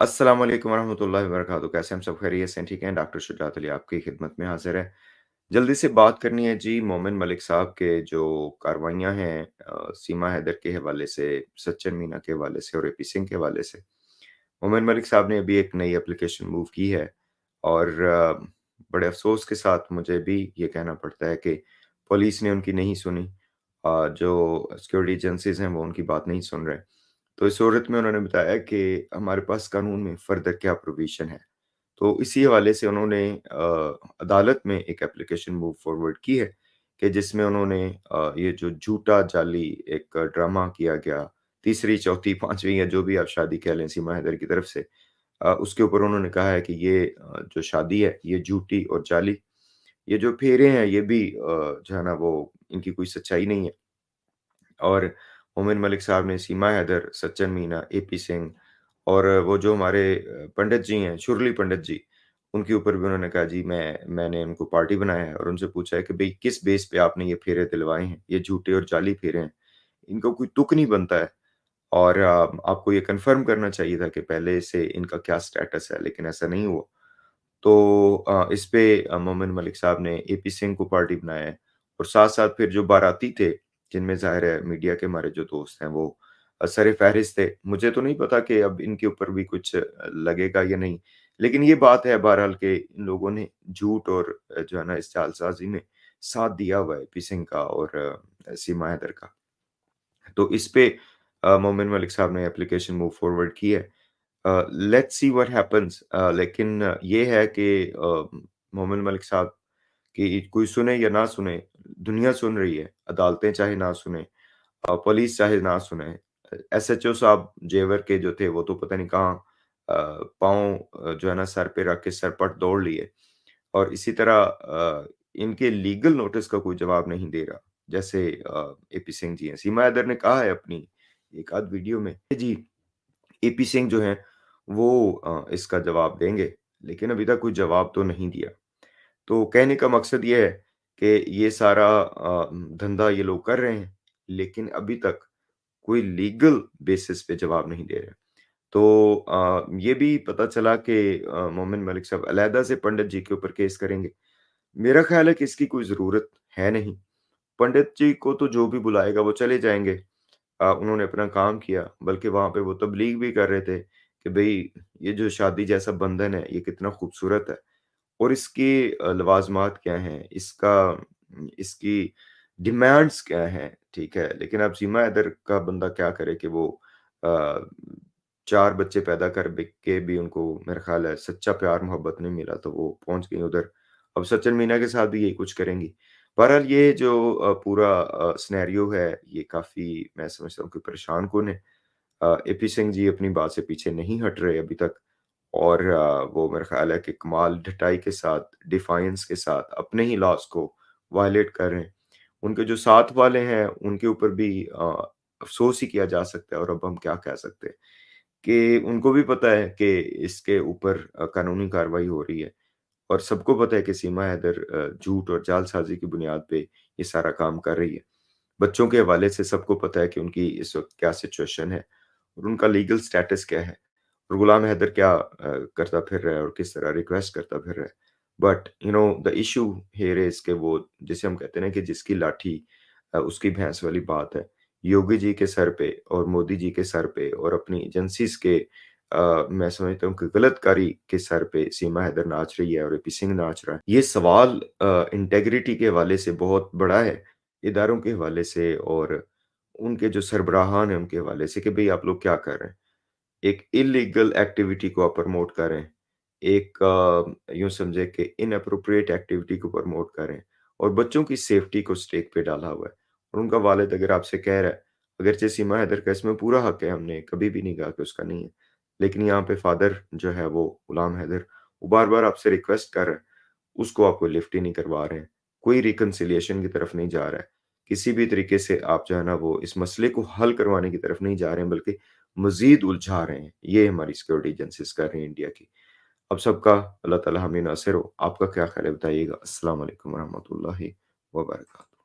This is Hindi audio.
अस्सलाम वालेकुम वरहमतुल्लाहि वबरकातुहू। कैसे हैं हम सब खैरियत से हैं? ठीक हैं? डॉक्टर शुजात अली आपकी खिदमत में हाज़िर है। जल्दी से बात करनी है जी मोमिन मलिक साहब के जो कार्रवाइयाँ हैं सीमा हैदर के हवाले से, सज्जन मीना के हवाले से और एपी सिंह के हवाले से। मोमिन मलिक साहब ने अभी एक नई एप्लीकेशन मूव की है और बड़े अफ़सोस के साथ मुझे भी ये कहना पड़ता है कि पुलिस ने उनकी नहीं सुनी। जो सिक्योरिटी एजेंसीज़ हैं वो उनकी बात नहीं सुन रहे। तो इस सूरत में उन्होंने बताया कि हमारे पास कानून में फ़र्दर क्या प्रोविज़न है। तो इसी हवाले से उन्होंने अदालत में एक एप्लीकेशन मूव फॉरवर्ड की है कि जिसमें उन्होंने ये जो झूठा जाली एक ड्रामा किया गया, तीसरी, चौथी, 5वीं या जो भी आप शादी कह लें सीमा हैदर की तरफ से उसके ऊपर उन्होंने कहा है कि ये जो शादी है ये झूठी और जाली, ये जो फेरे हैं ये भी जो है ना वो इनकी कोई सच्चाई नहीं है। और मोमिन मलिक साहब ने सीमा हैदर, सज्जन मीना, एपी सिंह और वो जो हमारे पंडित जी हैं, शुरली पंडित जी, उनके ऊपर भी उन्होंने कहा जी मैंने उनको पार्टी बनाया है और उनसे पूछा है कि भई किस बेस पे आपने ये फेरे दिलवाए हैं? ये झूठे और जाली फेरे हैं। इनका कोई तुक नहीं बनता है और आपको ये कन्फर्म करना चाहिए था कि पहले से इनका क्या स्टेटस है, लेकिन ऐसा नहीं हुआ। तो इस पे मोमिन मलिक साहब ने एपी सिंह को पार्टी बनाया है और साथ-साथ फिर जो बाराती थे, जिनमें ज़ाहिर है मीडिया के हमारे जो दोस्त हैं वो सर-ए-फ़हरिस्त थे। मुझे तो नहीं पता कि अब इनके ऊपर भी कुछ लगेगा या नहीं। लेकिन ये बात है बहरहाल कि इन लोगों ने झूठ और जो है ना इस जालसाज़ी में साथ दिया हुआ है एपी सिंह का और सीमा हैदर का। तो इस पे मोमिन मलिक साहब ने एप्लीकेशन मूव फॉरवर्ड की है। लेट्स सी व्हाट हैपेंस लेकिन ये है कि मोमिन मलिक साहब की कोई सुने या ना सुने, दुनिया सुन रही है, अदालतें चाहे ना सुने पुलिस चाहे ना सुने। एसएचओ साहब जेवर के जो थे वो तो पता नहीं कहाँ पाँव जो है ना सर पे रख के सरपट दौड़ लिए और इसी तरह इनके लीगल नोटिस का कोई जवाब नहीं दे रहा। जैसे एपी सिंह जी हैं। सीमा हैदर ने कहा है अपनी एक आध वीडियो में जी एपी सिंह जो हैं वो इसका जवाब देंगे, लेकिन अभी तक कोई जवाब तो नहीं दिया। तो कहने का मकसद ये है कि ये सारा धंधा ये लोग कर रहे हैं, लेकिन अभी तक कोई लीगल बेसिस पे जवाब नहीं दे रहे। तो ये भी पता चला कि मोमिन मलिक साहब अलहदा से पंडित जी के ऊपर केस करेंगे। मेरा ख़्याल है कि इसकी कोई ज़रूरत है नहीं। पंडित जी को तो जो भी बुलाएगा वो चले जाएँगे। उन्होंने अपना काम किया, बल्कि वहाँ पे वो तबलीग भी कर रहे थे कि भई ये जो शादी जैसा बंधन है, ये कितना खूबसूरत है और इसके लवाज़मात क्या हैं, इसकी डिमांड्स क्या हैं, ठीक है? लेकिन अब सीमा हैदर का बंदा क्या करे कि वो अ, 4 बच्चे पैदा कर बि के भी उनको मेरा ख़्याल है सच्चा प्यार-मोहब्बत नहीं मिला, तो वो पहुँच गई उधर। अब सचिन मीना के साथ भी यही कुछ करेंगी। बहरहाल ये जो पूरा सिनेरियो है, ये काफ़ी मैं समझता हूँ कि परेशान-कुन है। एपी सिंह जी अपनी बात से पीछे नहीं हट रहे अभी तक और वो मेरा ख़्याल है कि कमाल ढिठाई के साथ, डिफायंस के साथ अपने ही लॉज़ को वायलेट कर रहे हैं। उनके जो साथ वाले हैं, उनके ऊपर भी अफ़सोस ही किया जा सकता है और अब हम क्या कह सकते हैं कि उनको भी पता है कि इसके ऊपर कानूनी कार्रवाई हो रही है और सबको पता है कि सीमा हैदर झूठ और जालसाज़ी की बुनियाद पे ये सारा काम कर रही है। बच्चों के हवाले से सबको पता है कि उनकी इस वक़्त क्या सिचुएशन है और उनका लीगल स्टेटस क्या है और गुलाम हैदर क्या करता फिर रहा है और किस तरह रिक्वेस्ट करता फिर रहा है। But you know the issue here is कि वो जिसे हम कहते हैं ना कि जिसकी लाठी उसकी भैंस वाली बात है। योगी जी के सर पे और मोदी जी के सर पे और अपनी एजेंसीज़ के मैं समझता हूँ कि गलतकारी के सर पे सीमा हैदर नाच रही है और एपी सिंह नाच रहा है। ये सवाल इंटीग्रिटी के हवाले से बहुत बड़ा है, इदारों के हवाले से और उनके जो सरबराहान हैं उनके हवाले से कि भई आप लोग क्या कर रहे हैं? एक इल्लीगल एक्टिविटी को आप प्रमोट कर रहे हैं। एक यूँ समझिए कि इनएप्रोप्रिएट एक्टिविटी को प्रमोट कर रहे हैं और बच्चों की सेफ्टी को स्टेक पे डाला हुआ है। और उनका वालिद अगर आपसे कह रहा है, अगरचे सीमा हैदर का इसमें पूरा हक है, हमने कभी भी नहीं कहा कि उसका नहीं है। लेकिन यहाँ पे फादर जो है वो गुलाम हैदर, वो बार-बार आपसे रिक्वेस्ट कर रहा है, उसको आप कोई लिफ्ट ही नहीं करवा रहे हैं। कोई रिकन्सिलिएशन की तरफ नहीं जा रहा है। किसी भी तरीके से आप जो है ना वो इस मसले को हल करवाने की तरफ नहीं जा रहे हैं बल्कि मज़ीद उलझा रहे हैं। ये हमारी सिक्योरिटी एजेंसीज़ कर रही हैं इंडिया की। अब सबका अल्लाह ताला हमें नासिर हो। आपका क्या ख़्याल है बताइएगा? अस्सलाम वालेकुम व रहमतुल्लाहि व बरकातहू।